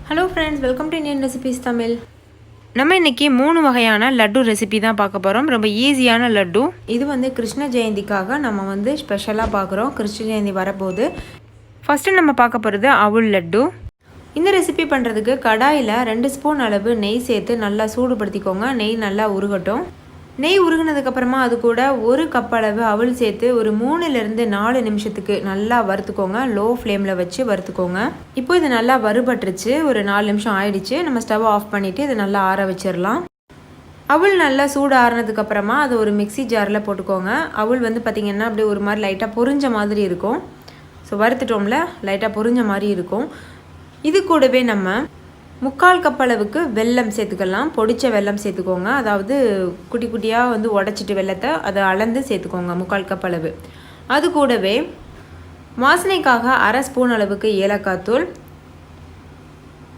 Hello friends, welcome to Indian recipes Tamil. நம்ம இன்றைக்கி 3 வகையான லட்டு ரெசிபி தான் பார்க்க போகிறோம். ரொம்ப ஈஸியான லட்டு. இது வந்து கிருஷ்ண ஜெயந்திக்காக நம்ம ஸ்பெஷலாக பார்க்குறோம். கிருஷ்ண ஜெயந்தி வரப்போகுது. ஃபஸ்ட்டு நம்ம பார்க்க போகிறது அவுள் லட்டு. இந்த ரெசிபி பண்ணுறதுக்கு கடாயில் 2 ஸ்பூன் அளவு நெய் சேர்த்து நல்லா சூடுபடுத்திக்கோங்க. நெய் நல்லா உருகட்டும். நெய் உருகினதுக்கப்புறமா அது கூட 1 கப் அளவு அவல் சேர்த்து ஒரு 3லேருந்து 4 நிமிஷத்துக்கு நல்லா வறுத்துக்கோங்க. லோ ஃப்ளேமில் வச்சு வறுத்துக்கோங்க. இப்போ இது நல்லா வறுபட்டுருச்சு. ஒரு 4 நிமிஷம் ஆயிடுச்சு. நம்ம ஸ்டவ் ஆஃப் பண்ணிவிட்டு இதை நல்லா ஆற வச்சிடலாம். அவல் நல்லா சூடு ஆறுனதுக்கப்புறமா அதை ஒரு மிக்சி ஜாரில் போட்டுக்கோங்க. அவல் வந்து பார்த்திங்கன்னா அப்படியே ஒரு மாதிரி லைட்டாக பொரிஞ்ச மாதிரி இருக்கும். ஸோ வறுத்துட்டோம்ல, லைட்டாக பொரிஞ்ச மாதிரி இருக்கும். இது கூடவே நம்ம 3/4 கப் அளவுக்கு வெல்லம் சேர்த்துக்கலாம். பொடிச்ச வெல்லம் சேர்த்துக்கோங்க. அதாவது குட்டி குட்டியாக வந்து உடச்சிட்டு வெல்லத்தை அதை அளந்து சேர்த்துக்கோங்க. 3/4 கப் அளவு. அது கூடவே வாசனைக்காக 1/2 ஸ்பூன் அளவுக்கு ஏலக்காய் தூள்,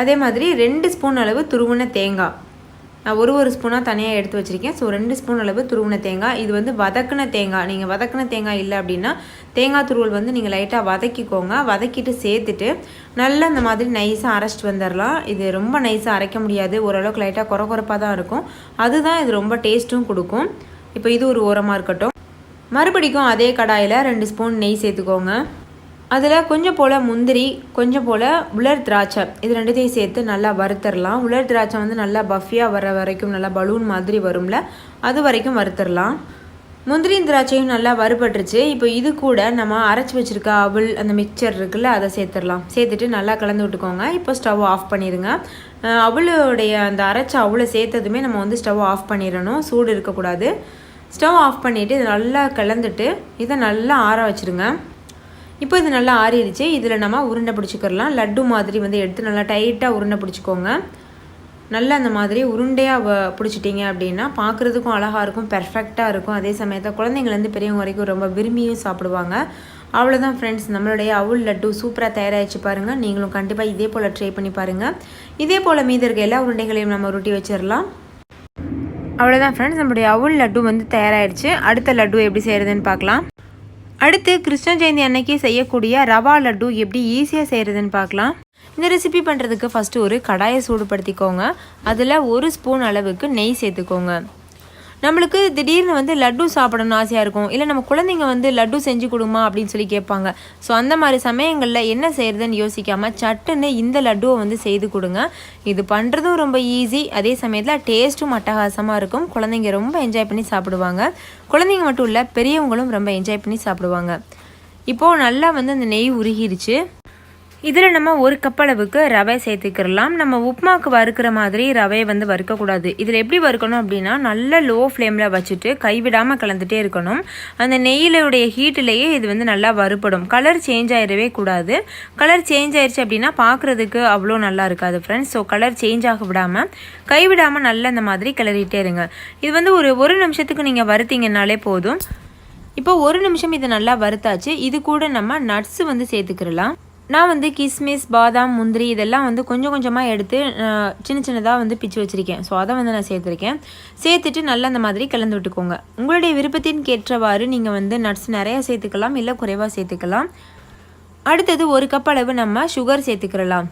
அதே மாதிரி 2 ஸ்பூன் அளவு துருவின தேங்காய். நான் ஒரு ஸ்பூனாக தனியாக எடுத்து வச்சுருக்கேன். ஸோ 2 ஸ்பூன் அளவு துருவின தேங்காய். இது வந்து வதக்கின தேங்காய். நீங்கள் வதக்கின தேங்காய் இல்லை அப்படின்னா தேங்காய் துருவல் வந்து நீங்கள் லைட்டாக வதக்கிக்கோங்க. வதக்கிட்டு சேர்த்துட்டு நல்லா இந்த மாதிரி நைஸாக அரைச்சிட்டு வந்துடலாம். இது ரொம்ப நைஸாக அரைக்க முடியாது. ஓரளவுக்கு லைட்டாக குறப்பாக தான் இருக்கும். அதுதான் இது ரொம்ப டேஸ்ட்டும் கொடுக்கும். இப்போ இது ஒரு ஓரமாக இருக்கட்டும். மறுபடிக்கும் அதே கடாயில் 2 ஸ்பூன் நெய் சேர்த்துக்கோங்க. அதில் கொஞ்சம் போல் முந்திரி, கொஞ்சம் போல் உலர் திராட்சை, இது 2த்தையும் சேர்த்து நல்லா வறுத்தரலாம். உலர் திராட்சை வந்து நல்லா பஃபியாக வர வரைக்கும், நல்லா பலூன் மாதிரி வரும்ல, அது வரைக்கும் வறுத்தரலாம். முந்திரியும் திராட்சையும் நல்லா வறுபட்டுருச்சு. இப்போ இது கூட நம்ம அரைச்சி வச்சுருக்க அவல் அந்த மிக்சர் இருக்குல்ல, அதை சேர்த்துடலாம். சேர்த்துட்டு நல்லா கலந்து விட்டுக்கோங்க. இப்போ ஸ்டவ் ஆஃப் பண்ணிடுங்க. அவளுடைய அந்த அரைச்ச அவளை சேர்த்ததுமே நம்ம வந்து ஸ்டவ் ஆஃப் பண்ணிடணும். சூடு இருக்கக்கூடாது. ஸ்டவ் ஆஃப் பண்ணிவிட்டு இதை நல்லா கலந்துட்டு இதை நல்லா ஆற வச்சுருங்க. இப்போ இது நல்லா ஆறிடுச்சு. இதில் நம்ம உருண்டை பிடிச்சிக்கிறலாம். லட்டு மாதிரி வந்து எடுத்து நல்லா டைட்டாக உருண்டை பிடிச்சிக்கோங்க. நல்லா அந்த மாதிரி உருண்டையாக பிடிச்சிட்டிங்க அப்படின்னா பார்க்குறதுக்கும் அழகாக இருக்கும், பெர்ஃபெக்டாக இருக்கும். அதே சமயத்தில் குழந்தைங்கள்லேருந்து பெரியவங்க வரைக்கும் ரொம்ப விரும்பியும் சாப்பிடுவாங்க. அவ்வளோதான் ஃப்ரெண்ட்ஸ், நம்மளுடைய அவுள் லட்டு சூப்பராக தயாராகிடுச்சு பாருங்கள். நீங்களும் கண்டிப்பாக இதே போல் ட்ரை பண்ணி பாருங்கள். இதே போல் மீதி இருக்க எல்லா உருண்டைகளையும் நம்ம உருட்டி வச்சிடலாம். அவ்வளோதான் ஃப்ரெண்ட்ஸ், நம்மளுடைய அவுள் லட்டு வந்து தயாராகிடுச்சு. அடுத்த லட்டு எப்படி செய்கிறதுன்னு பார்க்கலாம். அடுத்து கிருஷ்ண ஜெயந்தி அன்னைக்கு செய்யக்கூடிய ரவா லட்டு எப்படி ஈஸியாக செய்கிறதுன்னு பார்க்கலாம். இந்த ரெசிபி பண்ணுறதுக்கு ஃபஸ்ட்டு ஒரு கடாயை சூடுபடுத்திக்கோங்க. அதில் 1 ஸ்பூன் அளவுக்கு நெய் சேர்த்துக்கோங்க. நம்மளுக்கு திடீர்னு வந்து லட்டு சாப்பிடணும்னு ஆசையாக இருக்கும். இல்லை நம்ம குழந்தைங்க வந்து லட்டு செஞ்சு கொடுமா அப்படின்னு சொல்லி கேட்பாங்க. ஸோ அந்த மாதிரி சமயங்களில் என்ன செய்கிறதுன்னு யோசிக்காமல் சட்டுன்னு இந்த லட்டுவை வந்து செய்து கொடுங்க. இது பண்ணுறதும் ரொம்ப ஈஸி, அதே சமயத்தில் டேஸ்ட்டும் அட்டகாசமாக இருக்கும். குழந்தைங்க ரொம்ப என்ஜாய் பண்ணி சாப்பிடுவாங்க. குழந்தைங்க மட்டும் இல்லை, பெரியவங்களும் ரொம்ப என்ஜாய் பண்ணி சாப்பிடுவாங்க. இப்போது நல்லா வந்து அந்த நெய் உருகிடுச்சு. இதில் நம்ம 1 கப் அளவுக்கு ரவை சேர்த்துக்கிறலாம். நம்ம உப்புமாவுக்கு வறுக்கிற மாதிரி ரவையை வந்து வறுக்கக்கூடாது. இதில் எப்படி வறுக்கணும் அப்படின்னா நல்ல லோ ஃப்ளேமில் வச்சுட்டு கைவிடாமல் கலந்துகிட்டே இருக்கணும். அந்த நெய்யிலுடைய ஹீட்டிலேயே இது வந்து நல்லா வறுப்படும். கலர் சேஞ்ச் ஆகிடவே கூடாது. கலர் சேஞ்ச் ஆயிடுச்சு அப்படின்னா பார்க்குறதுக்கு அவ்வளோ நல்லா இருக்காது ஃப்ரெண்ட்ஸ். ஸோ கலர் சேஞ்ச் ஆக விடாமல் கைவிடாமல் நல்லா இந்த மாதிரி கிளறிட்டே இருங்க. இது வந்து ஒரு நிமிஷத்துக்கு நீங்கள் வறுத்தீங்கன்னாலே போதும். இப்போ 1 நிமிஷம் இதை நல்லா வறுத்தாச்சு. இது கூட நம்ம நட்ஸு வந்து சேர்த்துக்கிறலாம். நான் வந்து கிஸ்மிஸ், பாதாம், முந்திரி இதெல்லாம் வந்து கொஞ்சம் கொஞ்சமாக எடுத்து சின்னதாக வந்து பிச்சு வச்சுருக்கேன். ஸோ அதை வந்து நான் சேர்த்துருக்கேன். சேர்த்துட்டு நல்லா அந்த மாதிரி கலந்து விட்டுக்கோங்க. உங்களுடைய விருப்பத்தின் ஏற்றவாறு நீங்கள் வந்து நட்ஸ் நிறையா சேர்த்துக்கலாம், இல்லை குறைவாக சேர்த்துக்கலாம். அடுத்தது 1 கப் அளவு நம்ம சுகர் சேர்த்துக்கிறலாம்.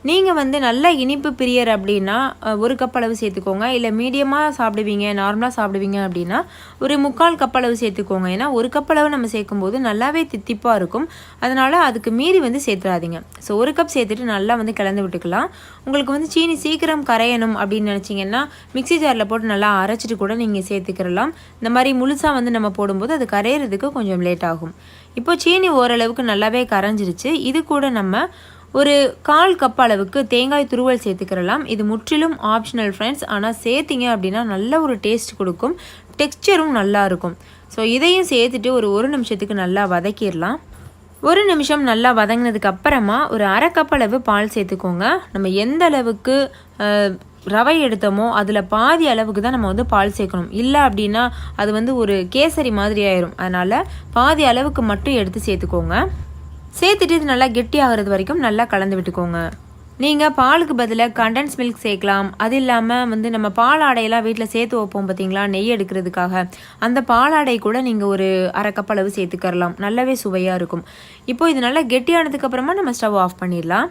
நீங்கள் வந்து நல்ல இனிப்பு பிரியர் அப்படின்னா 1 கப் அளவு சேர்த்துக்கோங்க. இல்லை மீடியமாக சாப்பிடுவீங்க, நார்மலாக சாப்பிடுவீங்க அப்படின்னா ஒரு 3/4 கப் அளவு சேர்த்துக்கோங்க. ஏன்னா 1 கப் அளவு நம்ம சேர்க்கும்போது நல்லாவே தித்திப்பாக இருக்கும். அதனால் அதுக்கு மீறி வந்து சேர்த்துடாதீங்க. ஸோ 1 கப் சேர்த்துட்டு நல்லா வந்து கலந்து விட்டுக்கலாம். உங்களுக்கு வந்து சீனி சீக்கிரம் கரையணும் அப்படின்னு நினச்சிங்கன்னா மிக்சி ஜாரில் போட்டு நல்லா அரைச்சிட்டு கூட நீங்கள் சேர்த்துக்கிறலாம். இந்த மாதிரி முழுசாக வந்து நம்ம போடும்போது அது கரையிறதுக்கு கொஞ்சம் லேட் ஆகும். இப்போ சீனி ஓரளவுக்கு நல்லாவே கரைஞ்சிருச்சு. இது கூட நம்ம ஒரு 1/4 கப் அளவுக்கு தேங்காய் துருவல் சேர்த்துக்கிறலாம். இது முற்றிலும் ஆப்ஷனல் ஃப்ரெண்ட்ஸ். ஆனால் சேர்த்திங்க அப்படின்னா நல்ல ஒரு டேஸ்ட் கொடுக்கும், டெக்ஸ்சரும் நல்லாயிருக்கும். ஸோ இதையும் சேர்த்துட்டு ஒரு நிமிஷத்துக்கு நல்லா வதக்கிடலாம். 1 நிமிஷம் நல்லா வதங்கினதுக்கு அப்புறமா ஒரு 1/2 கப் அளவு பால் சேர்த்துக்கோங்க. நம்ம எந்த அளவுக்கு ரவை எடுத்தோமோ அதில் பாதி அளவுக்கு தான் நம்ம வந்து பால் சேர்க்கணும். இல்லை அப்படின்னா அது வந்து ஒரு கேசரி மாதிரி ஆயிரும். அதனால் பாதி அளவுக்கு மட்டும் எடுத்து சேர்த்துக்கோங்க. சேர்த்துட்டு இது நல்லா கெட்டி ஆகிறது வரைக்கும் நல்லா கலந்து விட்டுக்கோங்க. நீங்கள் பாலுக்கு பதிலாக கண்டென்ஸ் மில்க் சேர்க்கலாம். அது இல்லாமல் வந்து நம்ம பாலாடையெல்லாம் வீட்டில் சேர்த்து வைப்போம் பார்த்தீங்களா, நெய் எடுக்கிறதுக்காக, அந்த பாலாடை கூட நீங்கள் ஒரு 1/2 கப் அளவு சேர்த்துக்கரலாம். நல்லாவே சுவையாக இருக்கும். இப்போது இது நல்லா கெட்டியானதுக்கப்புறமா நம்ம ஸ்டவ் ஆஃப் பண்ணிடலாம்.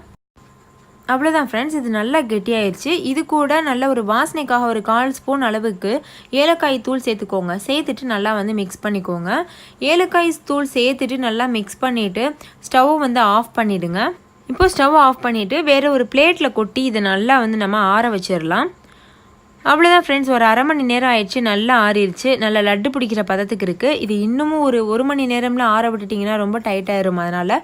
அவ்வளோதான் ஃப்ரெண்ட்ஸ், இது நல்லா கெட்டியாயிடுச்சு. இது கூட நல்ல ஒரு வாசனைக்காக ஒரு 1/4 ஸ்பூன் அளவுக்கு ஏலக்காய் தூள் சேர்த்துக்கோங்க. சேர்த்துட்டு நல்லா வந்து மிக்ஸ் பண்ணிக்கோங்க. ஏலக்காய் தூள் சேர்த்துட்டு நல்லா மிக்ஸ் பண்ணிவிட்டு ஸ்டவ் வந்து ஆஃப் பண்ணிவிடுங்க. இப்போ ஸ்டவ் ஆஃப் பண்ணிவிட்டு வேறு ஒரு பிளேட்டில் கொட்டி இதை நல்லா வந்து நம்ம ஆற வச்சிடலாம். அவ்வளோதான் ஃப்ரெண்ட்ஸ், ஒரு 1/2 மணி நேரம் ஆயிடுச்சு. நல்லா ஆறிடுச்சு. நல்லா லட்டு பிடிக்கிற பதத்துக்கு இருக்குது. இது இன்னமும் ஒரு மணி நேரம்ல ஆற விட்டுட்டிங்கன்னா ரொம்ப டைட்டாயிரும். அதனால்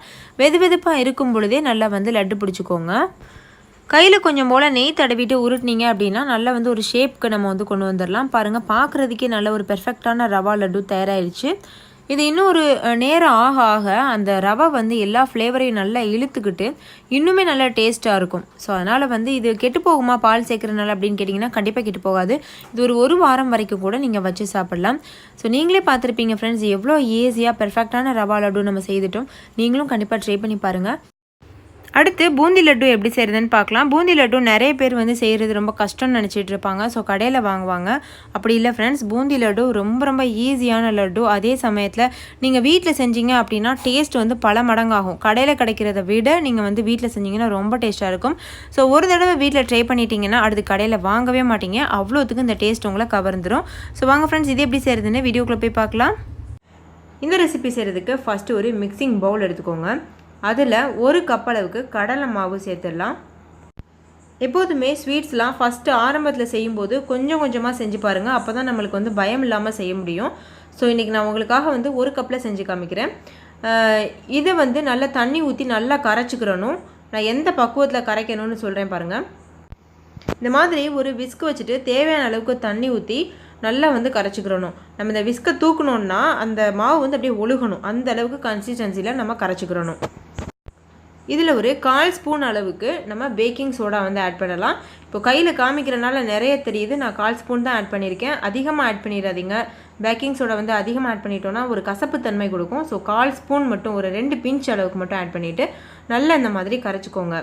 வெது வெதுப்பாக இருக்கும் பொழுதே நல்லா வந்து லட்டு பிடிச்சிக்கோங்க. கையில் கொஞ்சம் போல் நெய் தடவிட்டு உருட்டினீங்க அப்படின்னா நல்லா வந்து ஒரு ஷேப்க்கு நம்ம வந்து கொண்டு வந்துடலாம். பாருங்கள், பார்க்குறதுக்கே நல்ல ஒரு பெர்ஃபெக்டான ரவா லட்டு தயாராகிடுச்சு. இது இன்னும் ஒரு நேரம் ஆக ஆக அந்த ரவை வந்து எல்லா ஃப்ளேவரையும் நல்லா இழுத்துக்கிட்டு இன்னுமே நல்லா டேஸ்ட்டாக இருக்கும். ஸோ அதனால் வந்து இது கெட்டு போகுமா பால் சேர்க்குறதுனால அப்படின்னு கேட்டிங்கன்னா கண்டிப்பாக கெட்டு போகாது. இது ஒரு வாரம் வரைக்கும் கூட நீங்கள் வச்சு சாப்பிட்லாம். ஸோ நீங்களே பார்த்துருப்பீங்க ஃப்ரெண்ட்ஸ், எவ்வளோ ஈஸியாக பெர்ஃபெக்டான ரவா லட்டு நம்ம செய்துட்டோம். நீங்களும் கண்டிப்பாக ட்ரை பண்ணி பாருங்கள். அடுத்து பூந்தி லட்டு எப்படி செய்கிறதுன்னு பார்க்கலாம். பூந்தி லட்டு நிறைய பேர் வந்து செய்கிறது ரொம்ப கஷ்டம்னு நினச்சிட்டு இருப்பாங்க. ஸோ கடையில் வாங்குவாங்க. அப்படி இல்லை ஃப்ரெண்ட்ஸ், பூந்தி லட்டு ரொம்ப ஈஸியான லட்டு. அதே சமயத்தில் நீங்கள் வீட்டில் செஞ்சீங்க அப்படின்னா டேஸ்ட் வந்து பல மடங்காகும். கடையில் கிடைக்கிறத விட நீங்கள் வந்து வீட்டில் செஞ்சீங்கன்னா ரொம்ப டேஸ்ட்டாக இருக்கும். ஸோ ஒரு தடவை வீட்டில் ட்ரை பண்ணிட்டீங்கன்னா அடுத்து கடையில் வாங்கவே மாட்டீங்க. அவ்வளோத்துக்கு இந்த டேஸ்ட் உங்களை கவர்ந்துடும். ஸோ வாங்க ஃப்ரெண்ட்ஸ், இது எப்படி செய்கிறதுன்னு வீடியோக்குள்ளே போய் பார்க்கலாம். இந்த ரெசிபி செய்கிறதுக்கு ஃபஸ்ட்டு ஒரு மிக்சிங் பவுல் எடுத்துக்கோங்க. அதில் 1 கப் அளவுக்கு கடலை மாவு சேர்த்துடலாம். எப்போதுமே ஸ்வீட்ஸ்லாம் ஃபஸ்ட்டு ஆரம்பத்தில் செய்யும்போது கொஞ்சம் கொஞ்சமாக செஞ்சு பாருங்கள். அப்போ தான் நம்மளுக்கு வந்து பயம் இல்லாமல் செய்ய முடியும். ஸோ இன்றைக்கி நான் உங்களுக்காக வந்து 1 கப்பில் செஞ்சு காமிக்கிறேன். இதை வந்து நல்லா தண்ணி ஊற்றி நல்லா கரைச்சிக்கிறணும். நான் எந்த பக்குவத்தில் கரைக்கணும்னு சொல்கிறேன் பாருங்கள். இந்த மாதிரி ஒரு விஸ்க் வச்சுட்டு தேவையான அளவுக்கு தண்ணி ஊற்றி நல்லா வந்து கரைச்சிக்கிறணும். நம்ம இந்த விஸ்கை தூக்கணுன்னா அந்த மாவு வந்து அப்படியே ஒழுகணும். அந்த அளவுக்கு கன்சிஸ்டன்சியில் நம்ம கரைச்சிக்கிறணும். இதில் ஒரு 1/4 ஸ்பூன் அளவுக்கு நம்ம பேக்கிங் சோடா வந்து ஆட் பண்ணலாம். இப்போ கையில் காமிக்கிறனால நிறைய தெரியுது. நான் 1/4 ஸ்பூன் தான் ஆட் பண்ணியிருக்கேன். அதிகமாக ஆட் பண்ணிடாதீங்க. பேக்கிங் சோடா வந்து அதிகமாக ஆட் பண்ணிட்டோன்னா ஒரு கசப்பு தன்மை கொடுக்கும். ஸோ 1/4 ஸ்பூன் மட்டும், ஒரு 2 பிஞ்ச் அளவுக்கு மட்டும் ஆட் பண்ணிவிட்டு நல்லா இந்த மாதிரி கரைச்சிக்கோங்க.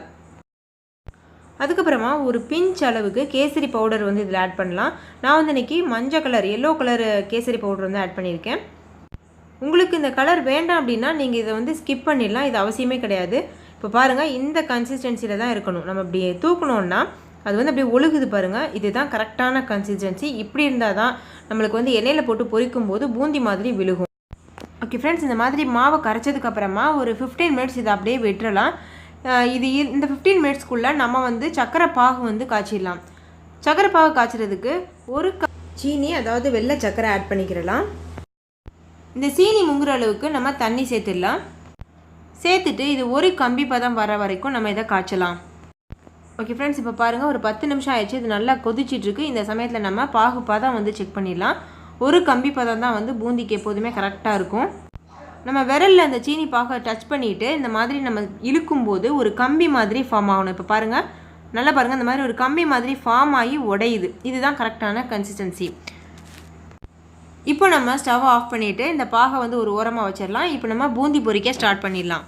அதுக்கப்புறமா ஒரு பிஞ்ச் அளவுக்கு கேசரி பவுடர் வந்து இதில் ஆட் பண்ணலாம். நான் வந்து இன்றைக்கி மஞ்சள் colour, yellow colour kesari powder வந்து ஆட் பண்ணியிருக்கேன். உங்களுக்கு இந்த கலர் வேண்டாம் அப்படின்னா நீங்கள் இதை வந்து ஸ்கிப் பண்ணிடலாம். இது அவசியமே கிடையாது. இப்போ பாருங்கள், இந்த கன்சிஸ்டன்சியில் தான் இருக்கணும். நம்ம அப்படி தூக்கணுன்னா அது வந்து அப்படியே ஒழுகுது பாருங்கள். இதுதான் கரெக்டான கன்சிஸ்டன்சி. இப்படி இருந்தால் தான் நம்மளுக்கு வந்து எண்ணெயில் போட்டு பொரிக்கும் போது பூந்தி மாதிரி விழுகும். ஓகே ஃப்ரெண்ட்ஸ், இந்த மாதிரி மாவை கரைச்சதுக்கப்புறமா ஒரு 15 மினிட்ஸ் இதை அப்படியே விட்டுறலாம். இந்த 15 மினிட்ஸ்க்குள்ளே நம்ம வந்து சக்கரை பாகு வந்து காய்ச்சிடலாம். சக்கரை பாகு காய்ச்சறதுக்கு 1 கப் சீனி, அதாவது வெள்ளை சக்கரை ஆட் பண்ணிக்கிறலாம். இந்த சீனி முங்குற அளவுக்கு நம்ம தண்ணி சேர்த்துடலாம். சேர்த்துட்டு இது ஒரு கம்பி பதம் வர வரைக்கும் நம்ம இதை காய்ச்சலாம். ஓகே ஃப்ரெண்ட்ஸ், இப்போ பாருங்கள், ஒரு 10 நிமிஷம் ஆயிடுச்சு. இது நல்லா கொதிச்சிட்ருக்கு. இந்த சமயத்தில் நம்ம பாகு பதம் வந்து செக் பண்ணிடலாம். ஒரு கம்பி பதம் தான் வந்து பூந்திக்கு எப்போதுமே கரெக்டாக இருக்கும். நம்ம விரலில் அந்த சீனி பாகை டச் பண்ணிவிட்டு இந்த மாதிரி நம்ம இழுக்கும்போது ஒரு கம்பி மாதிரி ஃபார்ம் ஆகணும். இப்போ பாருங்கள், நல்லா பாருங்கள், இந்த மாதிரி ஒரு கம்பி மாதிரி ஃபார்ம் ஆகி உடையுது. இதுதான் கரெக்டான கன்சிஸ்டன்சி. இப்போ நம்ம ஸ்டவ் ஆஃப் பண்ணிவிட்டு இந்த பாகை வந்து ஒரு ஓரமாக வச்சிடலாம். இப்போ நம்ம பூந்தி பொரிக்க ஸ்டார்ட் பண்ணிடலாம்.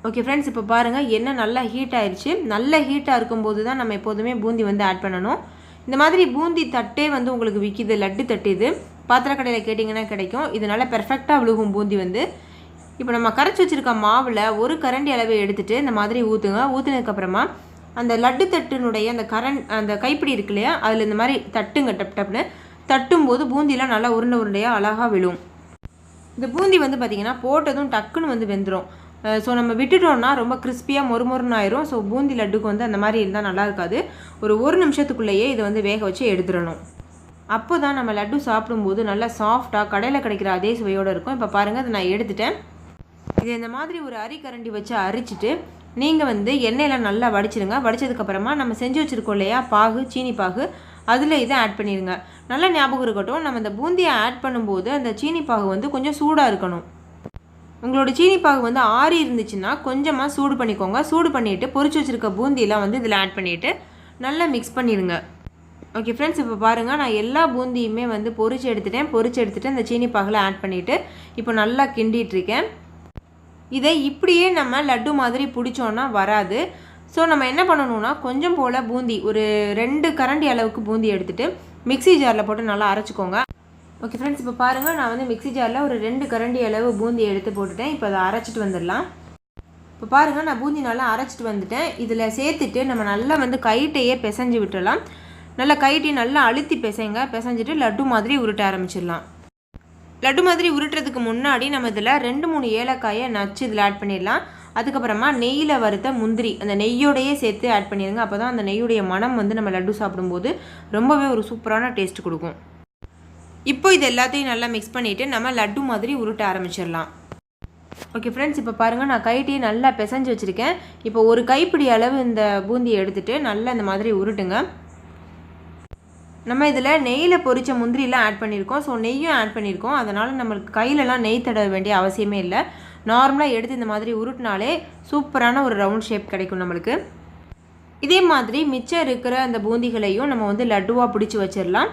ஓகே ஃப்ரெண்ட்ஸ், இப்போ பாருங்கள், எண்ணெய் நல்லா ஹீட் ஆயிடுச்சு. நல்ல ஹீட்டாக இருக்கும்போது தான் நம்ம எப்போதுமே பூந்தி வந்து ஆட் பண்ணணும். இந்த மாதிரி பூந்தி தட்டே வந்து உங்களுக்கு விற்கிது, லட்டு தட்டு. இது பாத்திர கடையில் கேட்டிங்கன்னா கிடைக்கும். இது நல்லா பெர்ஃபெக்டாக விழுகும் பூந்தி வந்து. இப்போ நம்ம கரைச்சி வச்சுருக்க மாவில் 1 கரண்டி அளவு எடுத்துகிட்டு இந்த மாதிரி ஊற்றுங்க. ஊற்றுனதுக்கப்புறமா அந்த லட்டு தட்டினுடைய அந்த கைப்பிடி இருக்கு இல்லையா, அதில் இந்த மாதிரி தட்டுங்க. டப்னு தட்டும்போது பூந்திலாம் நல்லா உருண்டையாக அழகாக விழும். இந்த பூந்தி வந்து பார்த்திங்கன்னா போட்டதும் டக்குன்னு வந்து வெந்துடும். ஸோ நம்ம விட்டுட்டோம்னா ரொம்ப கிறிஸ்பியாக மொறுமொறுன்னு ஆயிரும். ஸோ பூந்தி லட்டுக்கு வந்து அந்த மாதிரி இருந்தால் நல்லா இருக்காது. ஒரு நிமிஷத்துக்குள்ளேயே இதை வந்து வேக வச்சு எடுத்துடணும். அப்போ தான் நம்ம லட்டு சாப்பிடும்போது நல்லா சாஃப்டாக கடையில் கிடைக்கிற அதே சுவையோடு இருக்கும். இப்போ பாருங்கள், அதை நான் எடுத்துட்டேன். இது இந்த மாதிரி ஒரு அரிக்கரண்டி வச்சு அரிச்சிட்டு நீங்கள் வந்து எண்ணெயில் நல்லா வடிச்சிடுங்க. வடித்ததுக்கப்புறமா நம்ம செஞ்சு வச்சுருக்கோம் இல்லையா பாகு, சீனி பாகு, அதில் இதை ஆட் பண்ணிடுங்க. நல்லா ஞாபகம் இருக்கட்டும், நம்ம இந்த பூந்தியை ஆட் பண்ணும்போது அந்த சீனி பாகு வந்து கொஞ்சம் சூடாக இருக்கணும். உங்களோட சீனி பாகு வந்து ஆறி இருந்துச்சுன்னா கொஞ்சமாக சூடு பண்ணிக்கோங்க. சூடு பண்ணிவிட்டு பொரிச்சு வச்சுருக்க பூந்தியெல்லாம் வந்து இதில் ஆட் பண்ணிவிட்டு நல்லா மிக்ஸ் பண்ணிடுங்க. ஓகே ஃப்ரெண்ட்ஸ், இப்போ பாருங்கள், நான் எல்லா பூந்தியுமே வந்து பொரிச்சு எடுத்துகிட்டு அந்த சீனி பாகில் ஆட் பண்ணிவிட்டு இப்போ நல்லா கிண்டிகிட்ருக்கேன். இதை இப்படியே நம்ம லட்டு மாதிரி பிடிச்சோன்னா வராது. ஸோ நம்ம என்ன பண்ணணும்னா கொஞ்சம் போல் பூந்தி, ஒரு 2 கரண்டி அளவுக்கு பூந்தி எடுத்துகிட்டு மிக்ஸி ஜாரில் போட்டு நல்லா அரைச்சிக்கோங்க. ஓகே ஃப்ரெண்ட்ஸ், இப்போ பாருங்கள், நான் வந்து மிக்ஸி ஜாரில் ஒரு 2 கரண்டி அளவு பூந்தி எடுத்து போட்டுட்டேன். இப்போ அதை அரைச்சிட்டு வந்துடலாம். இப்போ பாருங்கள், நான் பூந்தி நல்லா அரைச்சிட்டு வந்துட்டேன். இதில் சேர்த்துட்டு நம்ம நல்லா வந்து கைட்டையே பிசைஞ்சு விட்டுடலாம். நல்லா கைட்டையை நல்லா அழுத்தி பிசைஞ்சிட்டு லட்டு மாதிரி உருட்ட ஆரம்பிச்சிடலாம். லட்டு மாதிரி உருட்டுறதுக்கு முன்னாடி நம்ம இதில் 2-3 ஏலக்காயை நச்சு இதில் ஆட் பண்ணிடலாம். அதுக்கப்புறமா நெய்யில் வறுத்த முந்திரி அந்த நெய்யோடையே சேர்த்து ஆட் பண்ணிடுங்க. அப்போ தான் அந்த நெய்யுடைய மனம் வந்து நம்ம லட்டு சாப்பிடும்போது ரொம்பவே ஒரு சூப்பரான டேஸ்ட் கொடுக்கும். இப்போ இது எல்லாத்தையும் நல்லா மிக்ஸ் பண்ணிவிட்டு நம்ம லட்டு மாதிரி உருட்ட ஆரம்பிச்சிடலாம். ஓகே ஃப்ரெண்ட்ஸ், இப்போ பாருங்கள், நான் கைட்டையே நல்லா பிசைஞ்சு வச்சுருக்கேன். இப்போ ஒரு கைப்பிடி அளவு இந்த பூந்தியை எடுத்துகிட்டு நல்லா இந்த மாதிரி உருட்டுங்க. நம்ம இதில் நெய்யில் பொரித்த முந்திரிலாம் ஆட் பண்ணியிருக்கோம். ஸோ நெய்யும் ஆட் பண்ணியிருக்கோம். அதனால் நம்மளுக்கு கையிலலாம் நெய் தடவ வேண்டிய அவசியமே இல்லை. நார்மலாக எடுத்து இந்த மாதிரி உருட்டினாலே சூப்பரான ஒரு ரவுண்ட் ஷேப் கிடைக்கும் நம்மளுக்கு. இதே மாதிரி மிச்சம் இருக்கிற அந்த பூந்திகளையும் நம்ம வந்து லட்டுவாக பிடிச்சி வச்சிடலாம்.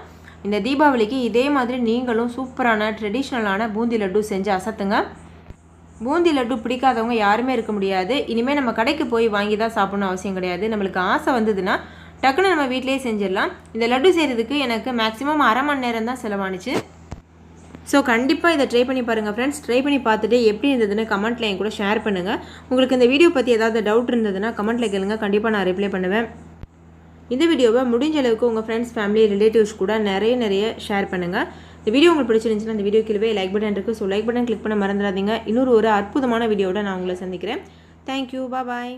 இந்த தீபாவளிக்கு இதே மாதிரி நீங்களும் சூப்பரான ட்ரெடிஷ்னலான பூந்தி லட்டு செஞ்சு அசத்துங்க. பூந்தி லட்டு பிடிக்காதவங்க யாருமே இருக்க முடியாது. இனிமேல் நம்ம கடைக்கு போய் வாங்கி தான் சாப்பிடணும் அவசியம் கிடையாது. நம்மளுக்கு ஆசை வந்ததுன்னா டக்குன்னு நம்ம வீட்டிலேயே செஞ்சிடலாம். இந்த லட்டு செய்கிறதுக்கு எனக்கு மேக்ஸிமம் 1/2 மணி நேரம் தான் செலவானுச்சு. ஸோ கண்டிப்பாக இதை ட்ரை பண்ணி பாருங்கள் ஃப்ரெண்ட்ஸ். ட்ரை பண்ணி பார்த்துட்டு எப்படி இருந்ததுன்னு கமெண்ட்டில் என் கூட ஷேர் பண்ணுங்கள். உங்களுக்கு இந்த வீடியோ பற்றி ஏதாவது டவுட் இருந்ததுன்னா கமெண்ட்டில் கேளுங்க. கண்டிப்பாக நான் ரிப்ளை பண்ணுவேன். இந்த வீடியோவை முடிஞ்ச அளவுக்கு உங்கள் ஃப்ரெண்ட்ஸ், ஃபேமிலி, ரிலேட்டிவ்ஸ் கூட நிறைய ஷேர் பண்ணுங்கள். இந்த வீடியோ உங்களுக்கு பிடிச்சிருந்துச்சுன்னா இந்த வீடியோ கீழே லைக் பட்டன் இருக்குது. ஸோ லைக் பட்டன் கிளிக் பண்ண மறந்துடாதீங்க. இன்னொரு அற்புதமான வீடியோவோட நான் உங்களை சந்திக்கிறேன். தேங்க்யூ, பாய்.